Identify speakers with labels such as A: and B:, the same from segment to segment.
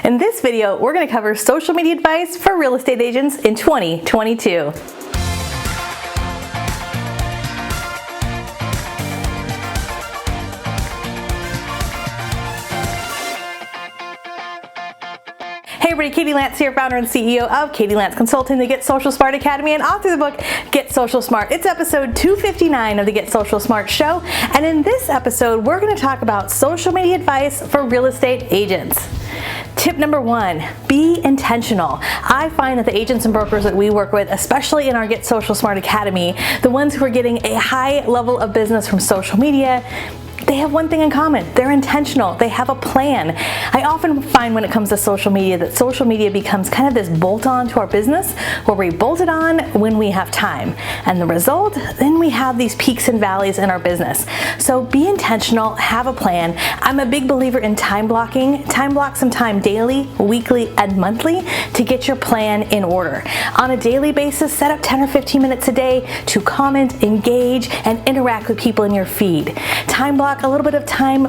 A: In this video, we're going to cover social media advice for real estate agents in 2022. Hey everybody, Katie Lance here, founder and CEO of Katie Lance Consulting, the Get Social Smart Academy, and author of the book, Get Social Smart. It's episode 259 of the Get Social Smart show, and in this episode, we're going to talk about social media advice for real estate agents. Tip number one, be intentional. I find that the agents and brokers that we work with, especially in our Get Social Smart Academy, the ones who are getting a high level of business from social media, they have one thing in common. They're intentional. They have a plan. I often find when it comes to social media that social media becomes kind of this bolt-on to our business where we bolt it on when we have time. And the result, then we have these peaks and valleys in our business. So be intentional, have a plan. I'm a big believer in time blocking. Time block some time daily, weekly, and monthly to get your plan in order. On a daily basis, set up 10 or 15 minutes a day to comment, engage, and interact with people in your feed. Time block a little bit of time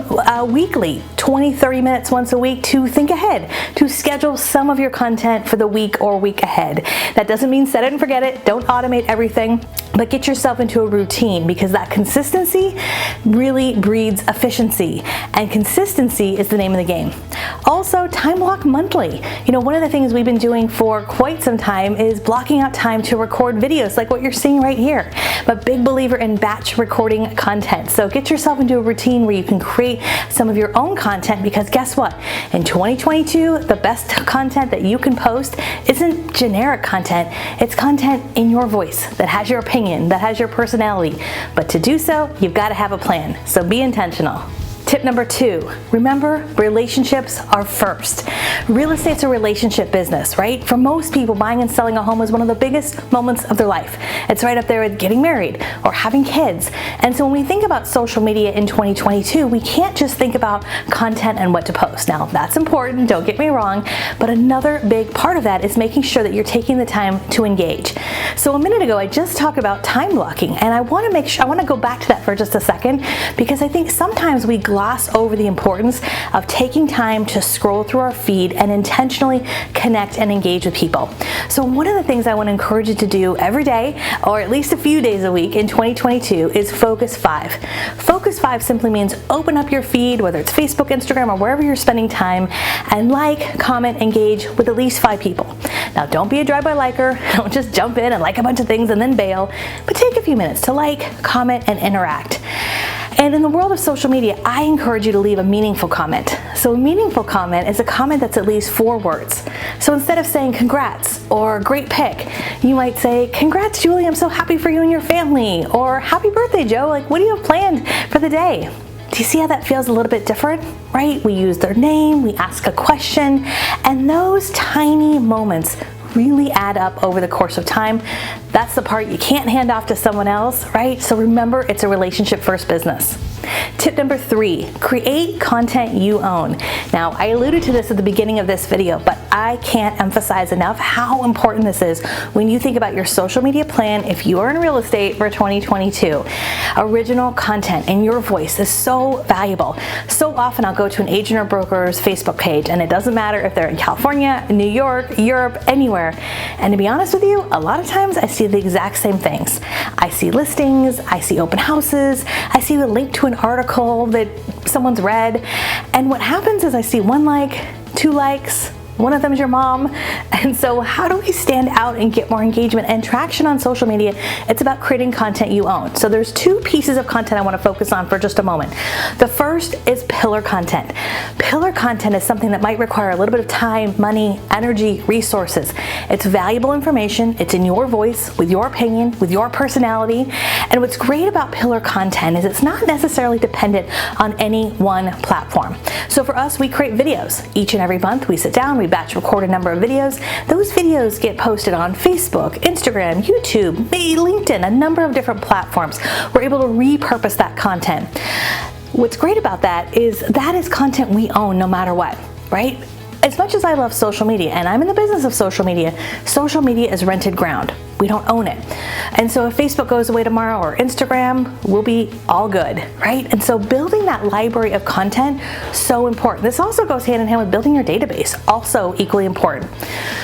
A: weekly, 20, 30 minutes once a week to think ahead, to schedule some of your content for the week or week ahead. That doesn't mean set it and forget it. Don't automate everything, but get yourself into a routine because that consistency really breeds efficiency, and consistency is the name of the game. Also, time block monthly. You know, one of the things we've been doing for quite some time is blocking out time to record videos like what you're seeing right here. I'm a big believer in batch recording content. So get yourself into a routine where you can create some of your own content, because guess what? In 2022, the best content that you can post isn't generic content. It's content in your voice that has your opinion, that has your personality. But to do so, you've got to have a plan. So be intentional. Tip number two, remember, relationships are first. Real estate's a relationship business, right? For most people, buying and selling a home is one of the biggest moments of their life. It's right up there with getting married or having kids. And so when we think about social media in 2022, we can't just think about content and what to post. Now, that's important, don't get me wrong, but another big part of that is making sure that you're taking the time to engage. So a minute ago, I just talked about time blocking, and I want to go back to that for just a second, because I think sometimes we gloss over the importance of taking time to scroll through our feed and intentionally connect and engage with people. So one of the things I want to encourage you to do every day, or at least a few days a week in 2022, is Focus 5. Focus 5 simply means open up your feed, whether it's Facebook, Instagram, or wherever you're spending time, and like, comment, engage with at least 5 people. Now, don't be a drive-by liker. Don't just jump in and like a bunch of things and then bail, but take a few minutes to like, comment, and interact. And in the world of social media, I encourage you to leave a meaningful comment. So a meaningful comment is a comment that's at least 4 words. So instead of saying congrats or great pick, you might say, congrats, Julie, I'm so happy for you and your family. Or happy birthday, Joe, like what do you have planned for the day? Do you see how that feels a little bit different, right? We use their name, we ask a question, and those tiny moments really add up over the course of time. That's the part you can't hand off to someone else, right? So remember, it's a relationship first business. Tip number 3, create content you own. Now, I alluded to this at the beginning of this video, but I can't emphasize enough how important this is when you think about your social media plan if you are in real estate for 2022. Original content in your voice is so valuable. So often I'll go to an agent or broker's Facebook page, and it doesn't matter if they're in California, New York, Europe, anywhere. And to be honest with you, a lot of times I see the exact same things. I see listings, I see open houses, I see the link to an article that someone's read, and what happens is I see 1 like, 2 likes, one of them is your mom. And so how do we stand out and get more engagement and traction on social media? It's about creating content you own. So there's 2 pieces of content I want to focus on for just a moment. The first is pillar content. Pillar content is something that might require a little bit of time, money, energy, resources. It's valuable information. It's in your voice, with your opinion, with your personality. And what's great about pillar content is it's not necessarily dependent on any one platform. So for us, we create videos. Each and every month we sit down, we batch record a number of videos. Those videos get posted on Facebook, Instagram, YouTube, maybe LinkedIn, a number of different platforms. We're able to repurpose that content. What's great about that is content we own no matter what, right? As much as I love social media, and I'm in the business of social media is rented ground. We don't own it. And so if Facebook goes away tomorrow or Instagram, we'll be all good, right? And so building that library of content, so important. This also goes hand in hand with building your database, also equally important.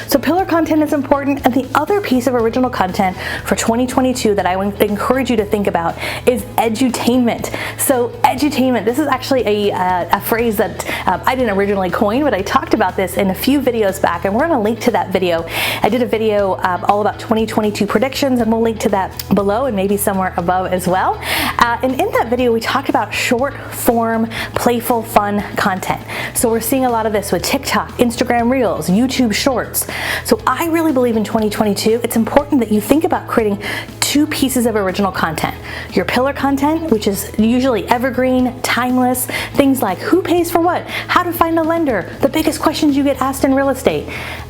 A: So pillar content is important, and the other piece of original content for 2022 that I would encourage you to think about is edutainment. So edutainment, this is actually a phrase that I didn't originally coin, but I talked about this in a few videos back, and we're going to link to that video. I did a video all about 2022 predictions, and we'll link to that below and maybe somewhere above as well. And in that video, we talked about short form, playful, fun content. So we're seeing a lot of this with TikTok, Instagram Reels, YouTube Shorts. So I really believe in 2022, it's important that you think about creating two pieces of original content. Your pillar content, which is usually evergreen, timeless, things like who pays for what, how to find a lender, the biggest questions you get asked in real estate.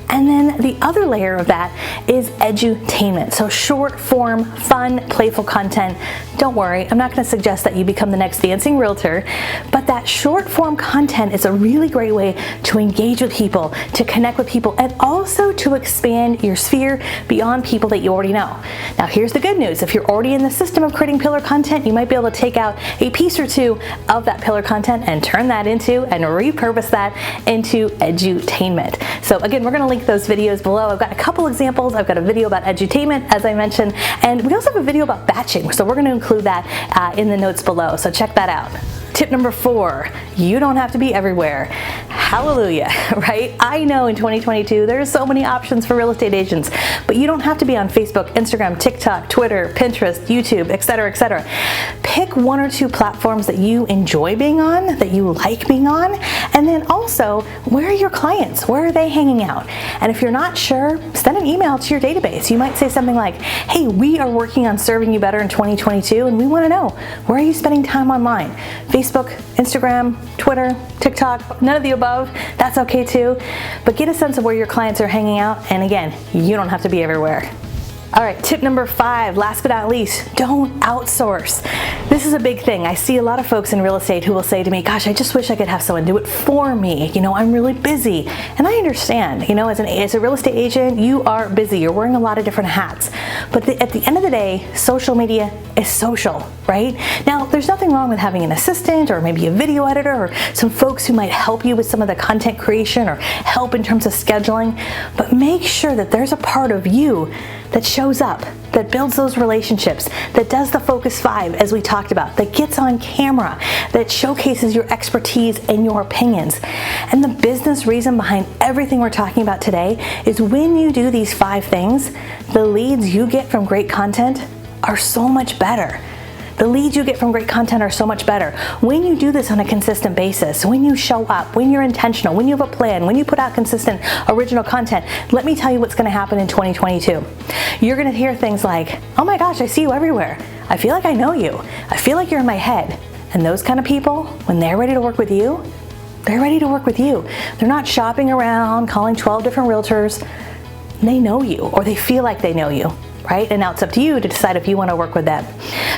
A: And then the other layer of that is edutainment. So short form, fun, playful content. Don't worry, I'm not going to suggest that you become the next dancing realtor, but that short form content is a really great way to engage with people, to connect with people, and also to expand your sphere beyond people that you already know. Now here's the good news. If you're already in the system of creating pillar content, you might be able to take out a piece or two of that pillar content and turn that into and repurpose that into edutainment. So again, we're going to link those videos below. I've got a couple examples. I've got a video about edutainment, as I mentioned, and we also have a video about batching. So we're going to include that in the notes below. So check that out. Tip number 4, you don't have to be everywhere. Hallelujah, right? I know in 2022, there's so many options for real estate agents, but you don't have to be on Facebook, Instagram, TikTok, Twitter, Pinterest, YouTube, etc., etc. Pick one or two platforms that you enjoy being on, that you like being on, and then also, where are your clients? Where are they hanging out? And if you're not sure, send an email to your database. You might say something like, hey, we are working on serving you better in 2022, and we want to know, where are you spending time online? Facebook, Instagram, Twitter, TikTok, none of the above, that's okay too. But get a sense of where your clients are hanging out, and again, you don't have to be everywhere. All right, tip number 5, last but not least, don't outsource. This is a big thing. I see a lot of folks in real estate who will say to me, gosh, I just wish I could have someone do it for me. You know, I'm really busy. And I understand, you know, as a real estate agent, you are busy. You're wearing a lot of different hats. But at the end of the day, social media is social, right? Now, there's nothing wrong with having an assistant or maybe a video editor or some folks who might help you with some of the content creation or help in terms of scheduling. But make sure that there's a part of you that shows up, that builds those relationships, that does the Focus 5 as we talked about, that gets on camera, that showcases your expertise and your opinions. And the business reason behind everything we're talking about today is when you do these 5 things, the leads you get from great content are so much better. The leads you get from great content are so much better. When you do this on a consistent basis, when you show up, when you're intentional, when you have a plan, when you put out consistent original content, let me tell you what's going to happen in 2022. You're going to hear things like, oh my gosh, I see you everywhere. I feel like I know you. I feel like you're in my head. And those kind of people, when they're ready to work with you, they're ready to work with you. They're not shopping around, calling 12 different realtors. They know you, or they feel like they know you. Right? And now it's up to you to decide if you want to work with them.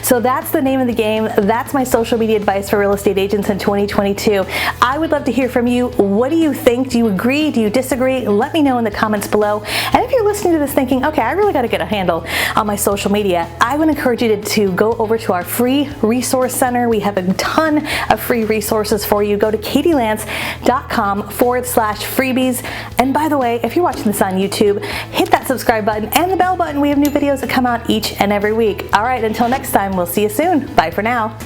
A: So that's the name of the game. That's my social media advice for real estate agents in 2022. I would love to hear from you. What do you think? Do you agree? Do you disagree? Let me know in the comments below. And if you're listening to this thinking, okay, I really got to get a handle on my social media, I would encourage you to go over to our free resource center. We have a ton of free resources for you. Go to katielance.com/freebies. And by the way, if you're watching this on YouTube, hit that subscribe button and the bell button. We have new videos that come out each and every week. All right, until next time, we'll see you soon. Bye for now.